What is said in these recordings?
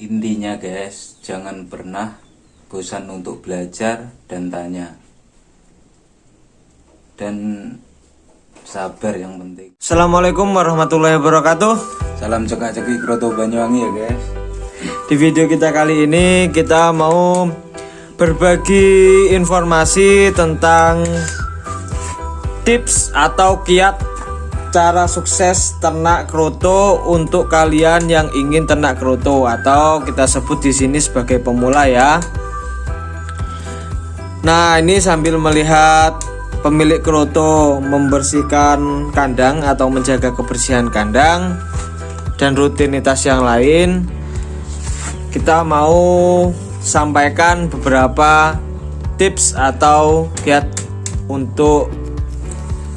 Intinya guys, jangan pernah bosan untuk belajar dan tanya. Dan sabar yang penting. Assalamualaikum warahmatullahi wabarakatuh. Salam cekak-cekik Kroto Banyuwangi ya guys. Di video kita kali ini kita mau berbagi informasi tentang tips atau kiat cara sukses ternak kroto untuk kalian yang ingin ternak kroto atau kita sebut di sini sebagai pemula ya. Nah, ini sambil melihat pemilik kroto membersihkan kandang atau menjaga kebersihan kandang dan rutinitas yang lain, kita mau sampaikan beberapa tips atau kiat untuk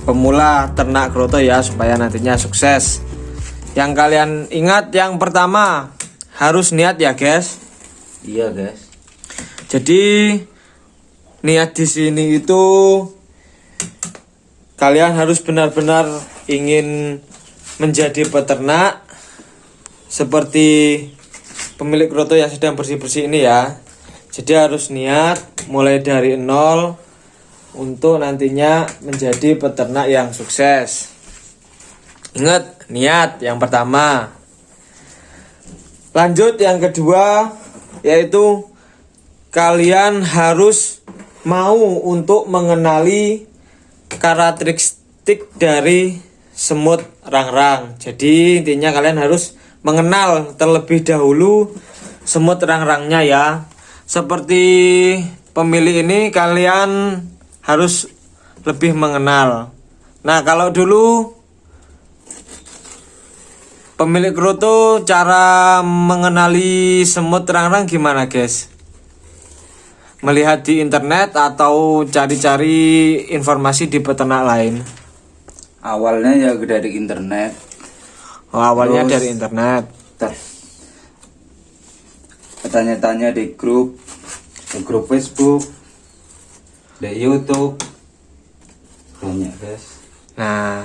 pemula ternak kroto ya, supaya nantinya sukses. Yang kalian ingat, yang pertama harus niat ya guys. Iya guys. Jadi niat di sini itu kalian harus benar-benar ingin menjadi peternak seperti pemilik kroto yang sedang bersih-bersih ini ya. Jadi harus niat mulai dari nol untuk nantinya menjadi peternak yang sukses. Ingat, niat yang pertama. Lanjut yang kedua, yaitu kalian harus mau untuk mengenali karakteristik dari semut rangrang. Jadi intinya kalian harus mengenal terlebih dahulu semut rangrangnya ya. Seperti pemilik ini kalian harus lebih mengenal. Nah, kalau dulu pemilik kroto cara mengenali semut rangrang gimana guys? Melihat di internet atau cari-cari informasi di peternak lain? Awalnya ya dari internet. Oh, awalnya Terus dari internet. Tanya-tanya di grup Facebook, di YouTube, banyak guys. Nah,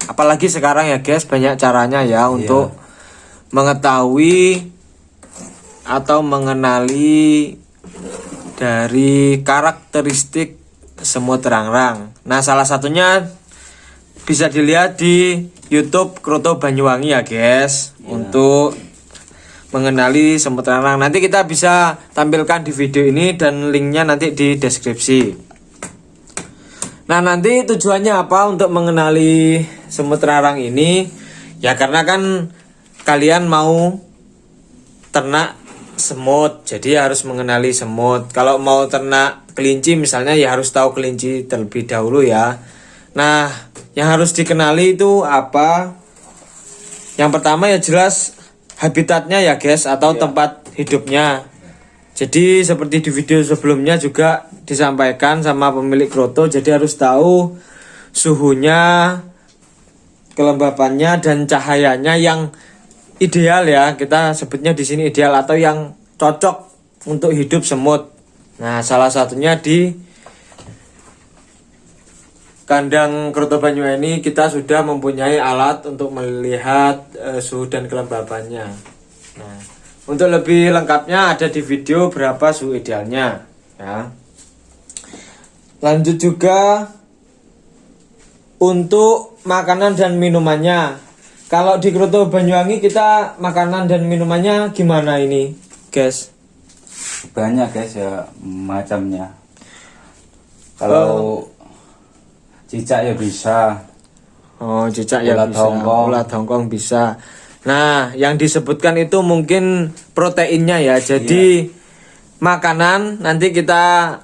apalagi sekarang ya guys, banyak caranya ya untuk mengetahui atau mengenali dari karakteristik semut rangrang. Nah, salah satunya bisa dilihat di YouTube Kroto Banyuwangi ya guys, untuk mengenali semut rangrang. Nanti kita bisa tampilkan di video ini dan linknya nanti di deskripsi. Nah, nanti tujuannya apa untuk mengenali semut rangrang ini? Ya karena kan kalian mau ternak semut, jadi harus mengenali semut. Kalau mau ternak kelinci misalnya, ya harus tahu kelinci terlebih dahulu ya. Nah, yang harus dikenali itu apa? Yang pertama ya jelas habitatnya ya guys, atau tempat hidupnya. Jadi seperti di video sebelumnya juga disampaikan sama pemilik kroto, jadi harus tahu suhunya, kelembapannya dan cahayanya yang ideal ya. Kita sebutnya di sini ideal atau yang cocok untuk hidup semut. Nah, salah satunya di kandang Kroto Banyuwangi kita sudah mempunyai alat untuk melihat suhu dan kelembapannya. Nah, untuk lebih lengkapnya ada di video berapa suhu idealnya ya. Lanjut juga untuk makanan dan minumannya. Kalau di Kroto Banyuwangi kita makanan dan minumannya gimana ini guys? Banyak guys ya macamnya. Kalau cicak ya bisa. Oh, cicak ya Ulat bisa. hongkong. Ulat hongkong bisa. Nah, yang disebutkan itu mungkin proteinnya ya. Jadi makanan nanti kita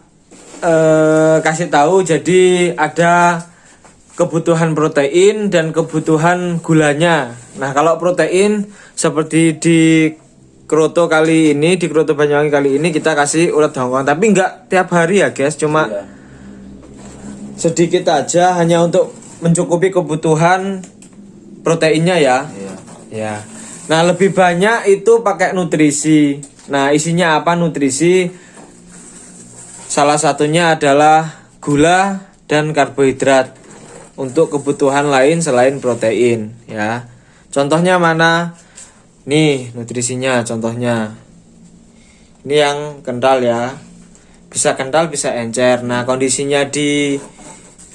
kasih tahu. Jadi ada kebutuhan protein dan kebutuhan gulanya. Nah, kalau protein seperti di kroto kali ini, di Kroto Banyuwangi kali ini kita kasih ulat hongkong, tapi enggak tiap hari ya guys, cuma sedikit aja, hanya untuk mencukupi kebutuhan proteinnya ya. Ya. Nah, lebih banyak itu pakai nutrisi. Nah, isinya apa nutrisi? Salah satunya adalah gula dan karbohidrat untuk kebutuhan lain selain protein ya. Contohnya mana? Nih nutrisinya contohnya. Ini yang kental ya. Bisa kental, bisa encer. Nah, kondisinya di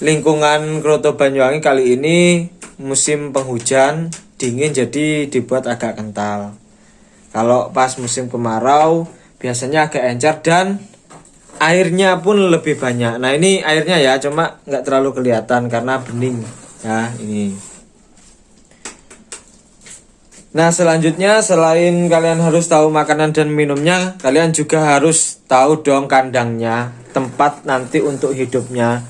lingkungan Kroto Banyuwangi kali ini musim penghujan, dingin, jadi dibuat agak kental. Kalau pas musim kemarau biasanya agak encer dan airnya pun lebih banyak. Nah, ini airnya ya, cuma nggak terlalu kelihatan karena bening ya ini. Nah, selanjutnya selain kalian harus tahu makanan dan minumnya, kalian juga harus tahu dong kandangnya, tempat nanti untuk hidupnya.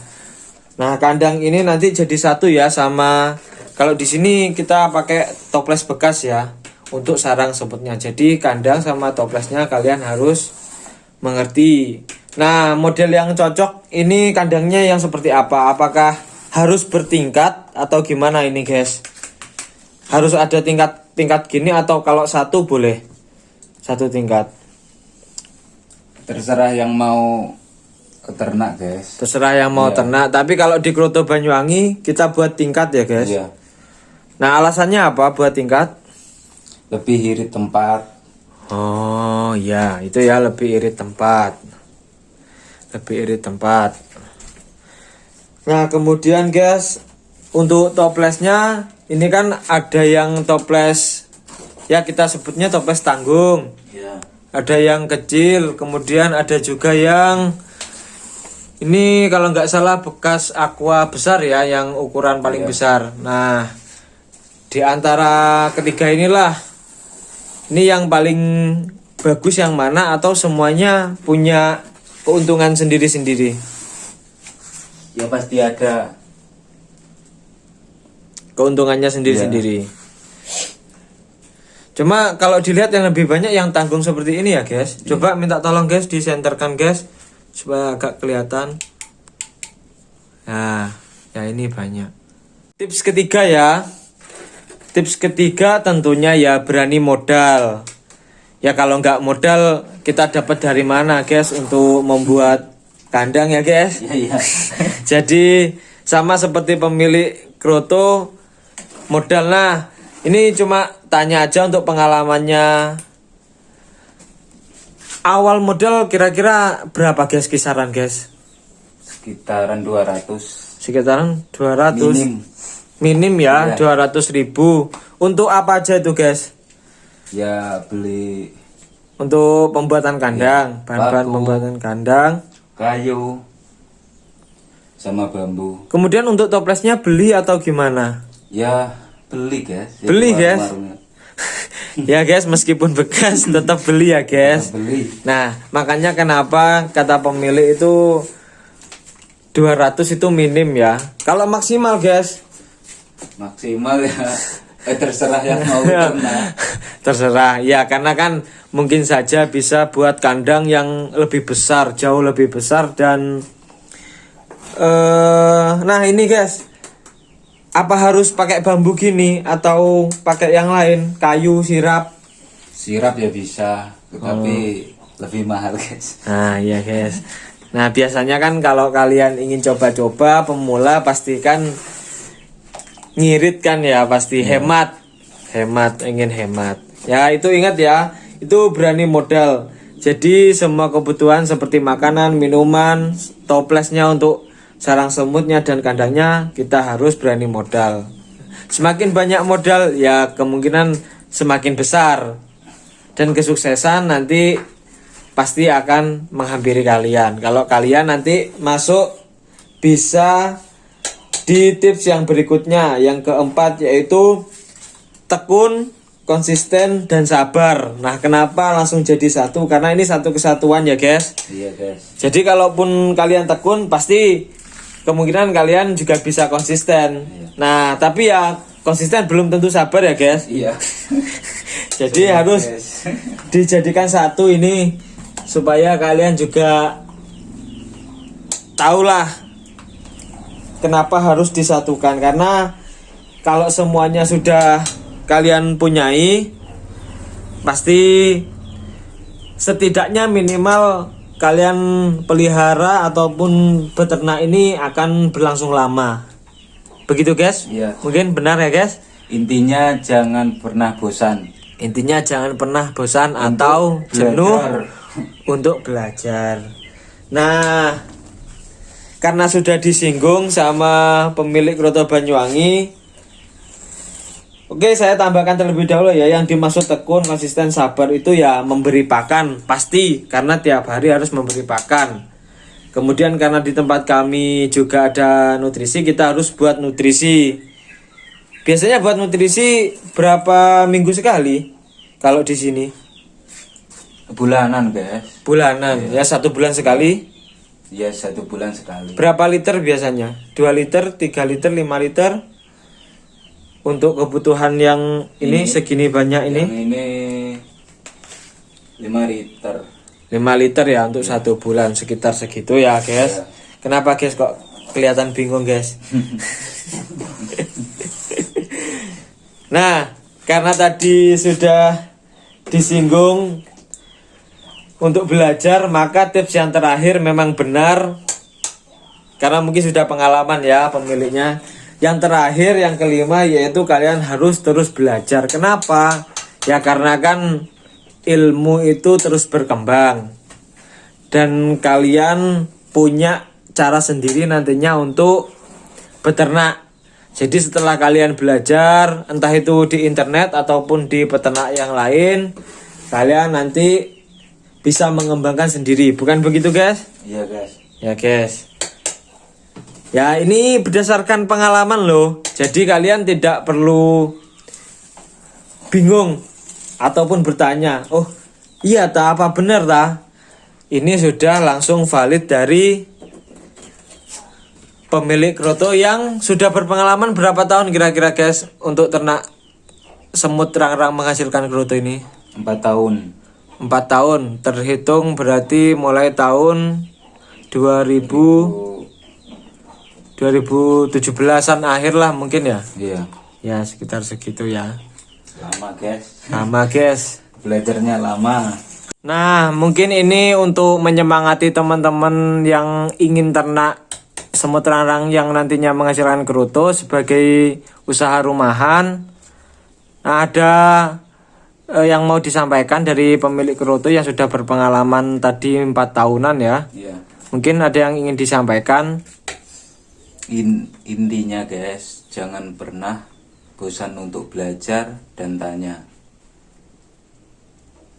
Nah, kandang ini nanti jadi satu ya sama, kalau di sini kita pakai toples bekas ya untuk sarang semutnya. Jadi kandang sama toplesnya kalian harus mengerti. Nah, model yang cocok ini kandangnya yang seperti apa? Apakah harus bertingkat atau gimana ini, guys? Harus ada tingkat gini atau kalau satu boleh satu tingkat? Terserah yang mau ternak, guys. Terserah yang mau Iya. ternak. Tapi kalau di Kroto Banyuwangi kita buat tingkat ya, guys. Iya. Nah, alasannya apa buat tingkat? Lebih irit tempat. Oh ya, itu ya, lebih irit tempat. Lebih irit tempat. Nah, kemudian guys, untuk toplesnya ini kan ada yang toples ya, kita sebutnya toples tanggung. Iya. Ada yang kecil, kemudian ada juga yang ini kalau nggak salah bekas aqua besar ya, yang ukuran paling Iya. besar. Nah, di antara ketiga inilah, ini yang paling bagus yang mana atau semuanya punya keuntungan sendiri-sendiri? Ya pasti ada. Keuntungannya sendiri-sendiri. Cuma kalau dilihat yang lebih banyak yang tanggung seperti ini ya, guys. Coba minta tolong guys disenterkan guys supaya agak kelihatan. Nah, ya ini banyak. Tips ketiga ya. Tips ketiga tentunya ya berani modal. Ya kalau nggak modal kita dapat dari mana, guys, untuk membuat kandang ya, guys. Iya, iya. Jadi sama seperti pemilik Kroto, modal. Nah, ini cuma tanya aja untuk pengalamannya. Awal modal kira-kira berapa, guys, kisaran, guys? Sekitaran 200. Sekitaran 200. Minim. Ya, Iya. 200.000. Untuk apa aja itu, guys? Ya beli Untuk pembuatan kandang, Iya, bahan-bahan batu. pembuatan kandang. kayu sama bambu. Kemudian untuk toplesnya beli atau gimana? Ya beli, guys. Ya, Beli, guys. warung-warungnya. Ya, guys, meskipun bekas tetap beli ya, guys. Ya, beli. Nah, makanya kenapa kata pemilik itu 200 itu minim ya. Kalau maksimal, guys, Maksimal ya. Terserah yang mau ternak. terserah. Ya, karena kan mungkin saja bisa buat kandang yang lebih besar, jauh lebih besar dan nah ini, guys. Apa harus pakai bambu gini atau pakai yang lain, kayu, sirap? Sirap ya bisa, tetapi lebih mahal, guys. Nah, iya, guys. Nah, biasanya kan kalau kalian ingin coba-coba pemula pastikan ngirit kan ya, pasti hemat, ingin hemat. Ya, itu ingat ya, itu berani modal. Jadi semua kebutuhan seperti makanan, minuman, toplesnya untuk sarang semutnya dan kandangnya kita harus berani modal. Semakin banyak modal ya kemungkinan semakin besar dan kesuksesan nanti pasti akan menghampiri kalian. Kalau kalian nanti masuk bisa di tips yang berikutnya, yang keempat, yaitu tekun, konsisten, dan sabar. Nah, kenapa langsung jadi satu? Karena ini satu kesatuan ya, guys. Iya, guys. Jadi kalaupun kalian tekun, pasti kemungkinan kalian juga bisa konsisten. Nah, tapi ya konsisten belum tentu sabar ya, guys. Iya. Jadi harus Guys. dijadikan satu ini supaya kalian juga tahulah kenapa harus disatukan. Karena kalau semuanya sudah kalian punyai, pasti setidaknya minimal kalian pelihara ataupun beternak ini akan berlangsung lama. Begitu, guys? Iya. Mungkin benar ya, guys? Intinya jangan pernah bosan. Intinya jangan pernah bosan atau jenuh Belajar. untuk belajar. Nah, karena sudah disinggung sama pemilik Kroto Banyuwangi, oke, saya tambahkan terlebih dahulu ya, yang dimaksud tekun, konsisten, sabar itu ya memberi pakan, pasti, karena tiap hari harus memberi pakan. Kemudian karena di tempat kami juga ada nutrisi, kita harus buat nutrisi. Biasanya buat nutrisi berapa minggu sekali kalau di sini? Bulanan guys. Bulanan, ya 1 bulan sekali. Ya 1 bulan sekali. Berapa liter biasanya? 2 liter, 3 liter, 5 liter? Untuk kebutuhan yang ini segini banyak ini? Yang ini 5 liter. 5 liter ya untuk 1 bulan, sekitar segitu ya guys. Ya. Kenapa guys kok kelihatan bingung guys? Nah, karena tadi sudah disinggung untuk belajar, maka tips yang terakhir memang benar, karena mungkin sudah pengalaman ya pemiliknya. Yang terakhir, yang kelima, yaitu kalian harus terus belajar. Kenapa? Ya karena kan ilmu itu terus berkembang, dan kalian punya cara sendiri nantinya untuk beternak. Jadi setelah kalian belajar, entah itu di internet ataupun di peternak yang lain, kalian nanti bisa mengembangkan sendiri, bukan begitu guys? Iya guys. Ya guys. Ya ini berdasarkan pengalaman loh. Jadi kalian tidak perlu bingung ataupun bertanya, oh iya ta, apa benar ta? Ini sudah langsung valid dari pemilik kroto yang sudah berpengalaman berapa tahun kira-kira guys untuk ternak semut rang-rang menghasilkan kroto ini? 4 tahun. 4 tahun, terhitung berarti mulai tahun 2017-an akhir lah mungkin ya. Iya. Ya sekitar segitu ya. Lama guys. Lama guys. Belajarnya lama. Nah mungkin ini untuk menyemangati teman-teman yang ingin ternak semut rang-rang yang nantinya menghasilkan kroto sebagai usaha rumahan. Nah, ada yang mau disampaikan dari pemilik kroto yang sudah berpengalaman tadi 4 tahunan ya. Iya. Mungkin ada yang ingin disampaikan. Intinya guys, jangan pernah bosan untuk belajar dan tanya.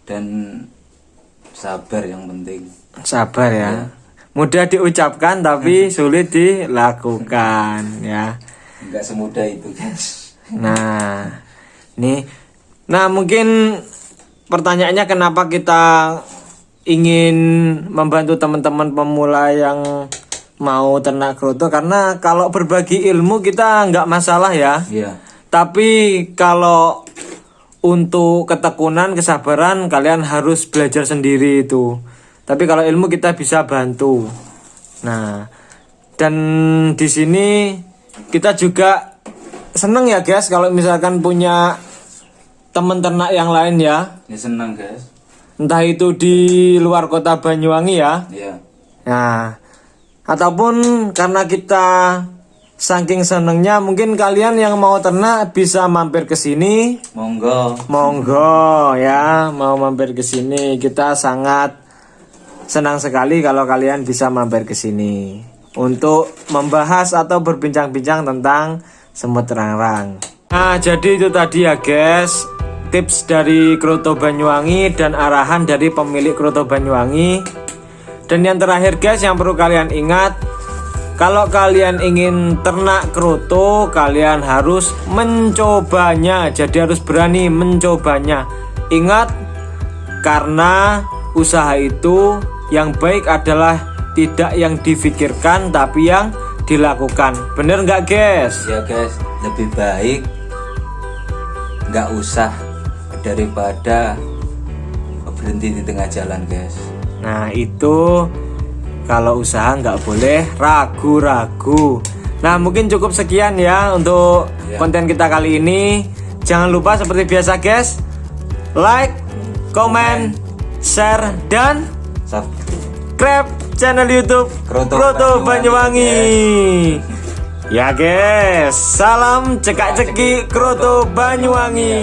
Dan sabar yang penting. Sabar ya. Mudah diucapkan tapi sulit dilakukan ya. Enggak semudah itu guys. Nah, mungkin pertanyaannya kenapa kita ingin membantu teman-teman pemula yang mau ternak kroto, karena kalau berbagi ilmu kita nggak masalah ya. Iya. Tapi kalau untuk ketekunan, kesabaran kalian harus belajar sendiri itu. Tapi kalau ilmu kita bisa bantu. Nah, dan di sini kita juga seneng ya guys kalau misalkan punya teman ternak yang lain ya. Ya senang guys. Entah itu di luar kota Banyuwangi ya. Iya. Nah, ataupun karena kita saking senengnya, mungkin kalian yang mau ternak bisa mampir ke sini. Monggo ya, mau mampir ke sini. Kita sangat senang sekali kalau kalian bisa mampir ke sini untuk membahas atau berbincang-bincang tentang semut rang-rang. Nah, jadi itu tadi ya guys, tips dari Kroto Banyuwangi dan arahan dari pemilik Kroto Banyuwangi. Dan yang terakhir guys, yang perlu kalian ingat, kalau kalian ingin ternak kroto, kalian harus mencobanya. Jadi harus berani mencobanya. Ingat, karena usaha itu yang baik adalah tidak yang difikirkan tapi yang dilakukan. Bener nggak guys? Ya guys, lebih baik nggak usah daripada berhenti di tengah jalan guys. Nah itu kalau usaha nggak boleh ragu-ragu. Nah mungkin cukup sekian ya untuk konten kita kali ini. Jangan lupa seperti biasa guys, like, comment, share, dan subscribe channel YouTube Kroto Banyuwangi. Ya guys, salam cekak-ceki Kroto Banyuwangi.